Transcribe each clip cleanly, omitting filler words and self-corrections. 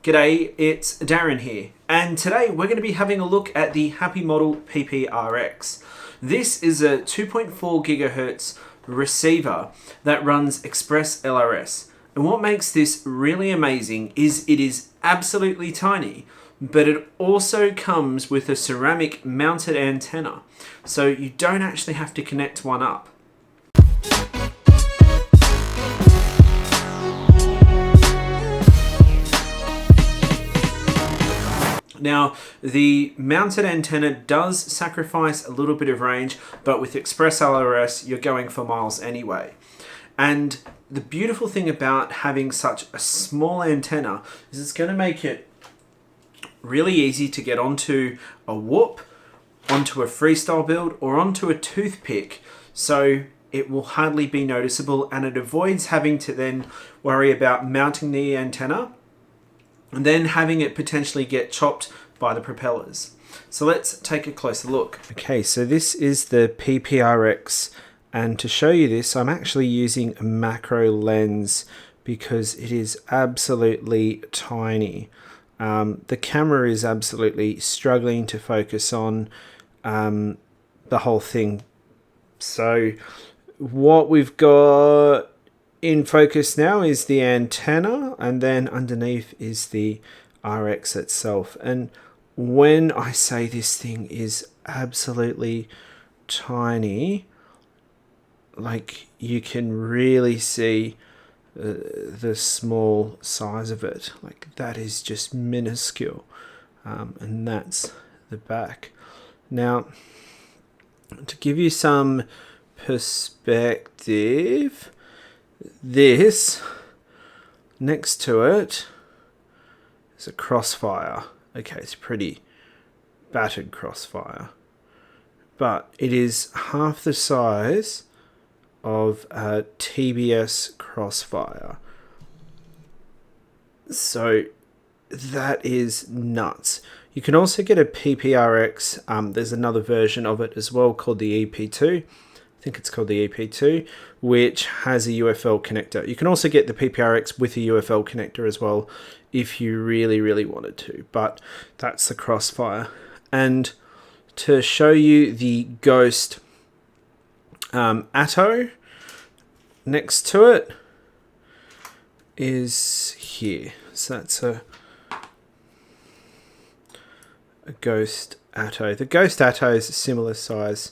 G'day, it's Darren here, and today we're going to be having a look at the Happymodel PPRX. This is a 2.4 GHz receiver that runs ExpressLRS, and what makes this really amazing is it is absolutely tiny, but it also comes with a ceramic mounted antenna, so you don't actually have to connect one up. Now, the mounted antenna does sacrifice a little bit of range, but with ExpressLRS, you're going for miles anyway. And the beautiful thing about having such a small antenna is it's going to make it really easy to get onto a whoop, onto a freestyle build, or onto a toothpick, so it will hardly be noticeable, and it avoids having to then worry about mounting the antenna and then having it potentially get chopped by the propellers. So let's take a closer look. Okay, so this is the PPRX, and to show you this, I'm actually using a macro lens because it is absolutely tiny. The camera is absolutely struggling to focus on the whole thing. So what we've got in focus now is the antenna, and then underneath is the RX itself. And when I say this thing is absolutely tiny, like, you can really see the small size of it. Like, that is just minuscule. And that's the back. Now, to give you some perspective, this next to it is a Crossfire. Okay, it's pretty battered Crossfire, but it is half the size of a TBS Crossfire. So that is nuts. You can also get a PPRX. There's another version of it as well called the EP2. I think it's called the EP2, which has a UFL connector. You can also get the PPRX with a UFL connector as well if you really wanted to, but that's the Crossfire. And to show you the Ghost Atto, next to it is here. So that's a Ghost Atto. The Ghost Atto is a similar size.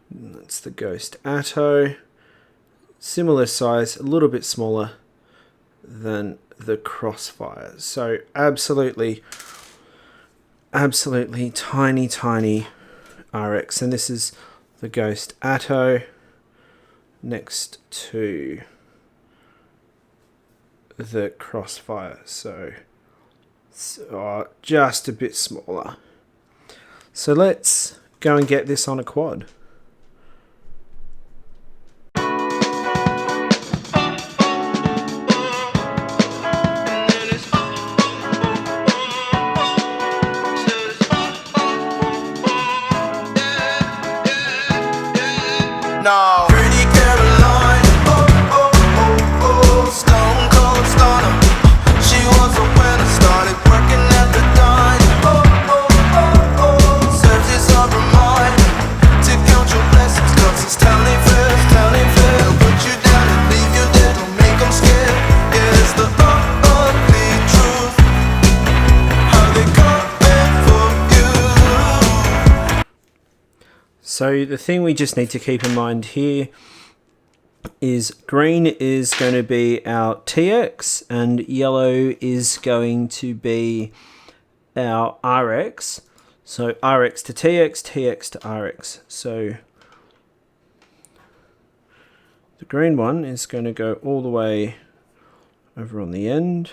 That's the Ghost Atto. Similar size, a little bit smaller than the Crossfire. So absolutely tiny RX. And this is the Ghost Atto next to the Crossfire. So just a bit smaller. So let's go and get this on a quad. No. Pretty Caroline, stone cold stunner. She was a winner, started working at the dime. Serves this on her mind to count your blessings, 'cause it's telling fair. They'll put you down and leave you dead, don't make them scared. Yeah, it's the ugly truth, how they coming for you. So the thing we just need to keep in mind here is green is going to be our TX and yellow is going to be our RX. So RX to TX, TX to RX. So the green one is going to go all the way over on the end.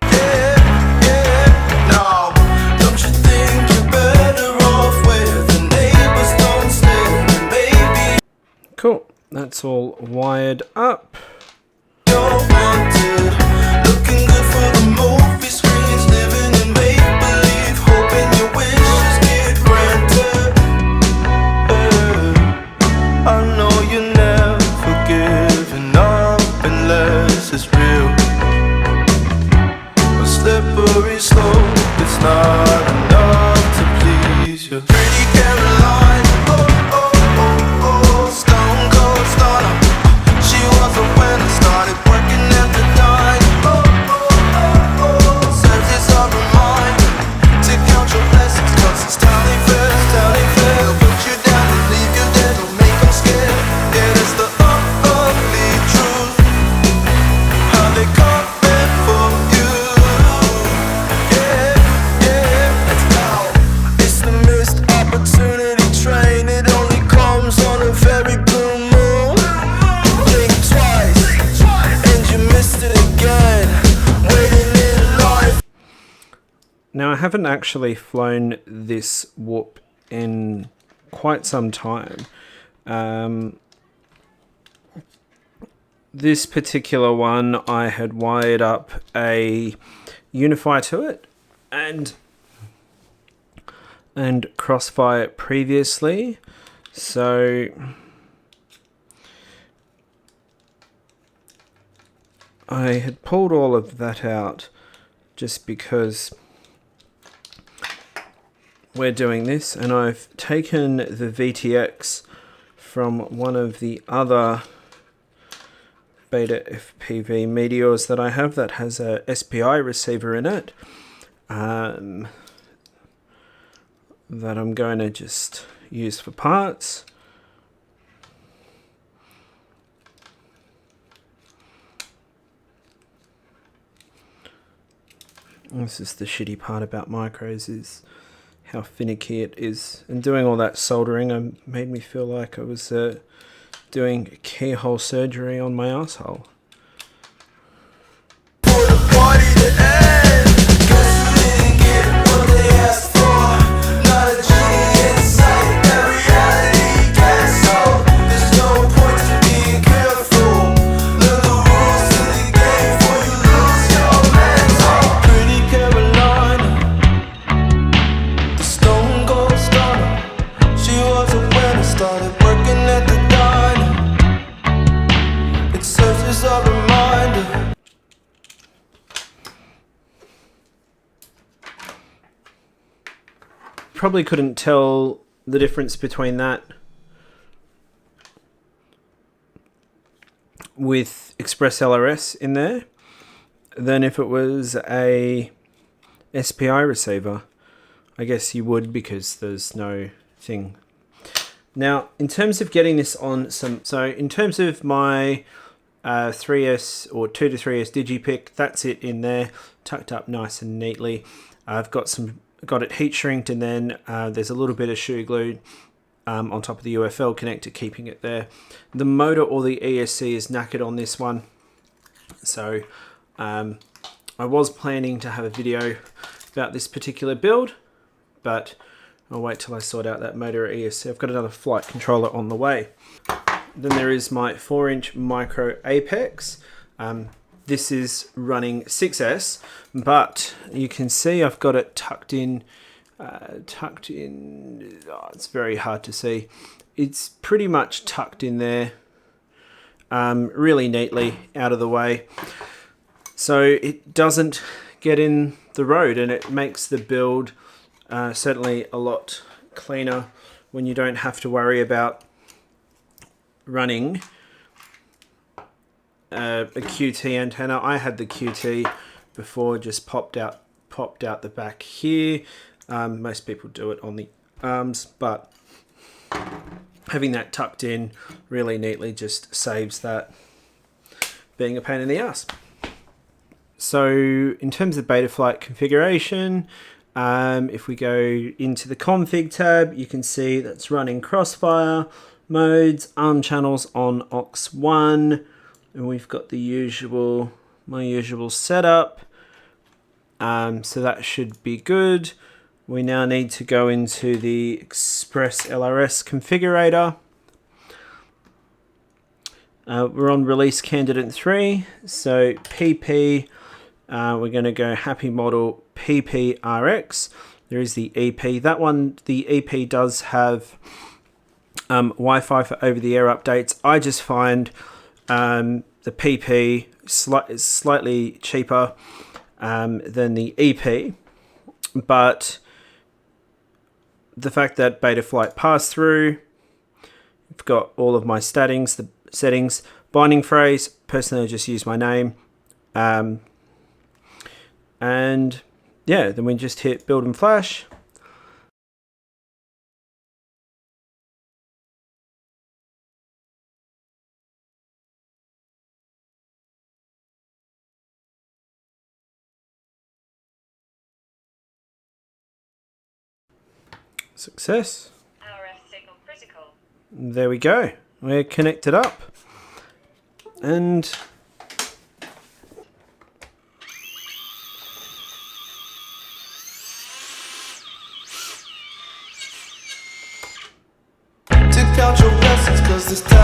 No, don't you think you're better off where the neighbors don't stare? Baby, Cool, that's all wired up. you're wanted, looking good for the movie screens, living in make-believe, hoping your wishes get granted. I know you never giving up unless it's real, but still slippery slope. It's not enough to please you. Pretty Caroline, oh, oh, oh, oh, stone cold stunner. She was a winner, started working at the dime. Oh, oh, oh, oh, serves as a reminder to count your blessings, 'cause it's telling fair, telling fair. They'll put you down and leave you dead, don't make them scared. Yeah, it's the ugly truth, how they come in for you. Yeah, yeah, let's go. It's the missed opportunity train, it only comes on a very blue moon. Blink twice, and you missed it again. Waiting in line. Now, I haven't actually flown this whoop in quite some time. This particular one, I had wired up a Unify to it and Crossfire previously, so I had pulled all of that out just because we're doing this, and I've taken the VTX from one of the other beta FPV Meteors that I have that has a SPI receiver in it, that I'm going to just use for parts. This is the shitty part about micros, is how finicky it is, and doing all that soldering made me feel like I was doing keyhole surgery on my asshole. For the party to end, 'cause you didn't get what they asked for. Not a genie in sight, that reality gets so. There's no point to being careful. Learn the rules to the game before you lose your mental. Pretty Caroline, the stone cold stunner. She was a winner, started working at the diner. It serves as a reminder. Probably couldn't tell the difference between that with ExpressLRS in there than if it was a SPI receiver. I guess you would, because there's no thing. Now, in terms of getting this on so in terms of my 3S or 2 to 3S digipic, that's it in there, tucked up nice and neatly. I've got it heat shrinked, and then there's a little bit of shoe glue on top of the UFL connector, keeping it there. The motor or the ESC is knackered on this one, so I was planning to have a video about this particular build, but I'll wait till I sort out that motor or ESC. I've got another flight controller on the way. Then there is my 4-inch micro Apex. This is running 6S, but you can see I've got it tucked in. Oh, it's very hard to see. It's pretty much tucked in there, really neatly out of the way, so it doesn't get in the road, and it makes the build certainly a lot cleaner when you don't have to worry about running a QT antenna. I had the QT before, just popped out the back here. Most people do it on the arms, but having that tucked in really neatly just saves that being a pain in the ass. So in terms of Betaflight configuration, if we go into the config tab, you can see that's running Crossfire modes, ARM channels on aux1, and we've got the my usual setup. So that should be good. We now need to go into the ExpressLRS configurator. We're on release candidate 3, so PP, we're going to go Happymodel PPRX. There is the EP. That one, the EP does have Wi-Fi for over-the-air updates. I just find the PP is slightly cheaper, than the EP, but the fact that Betaflight passed through, I've got all of my settings, binding phrase, personally I just use my name, and yeah, then we just hit build and flash. Success. RF signal critical. There we go. We're connected up. And to count your blessings, 'cause this time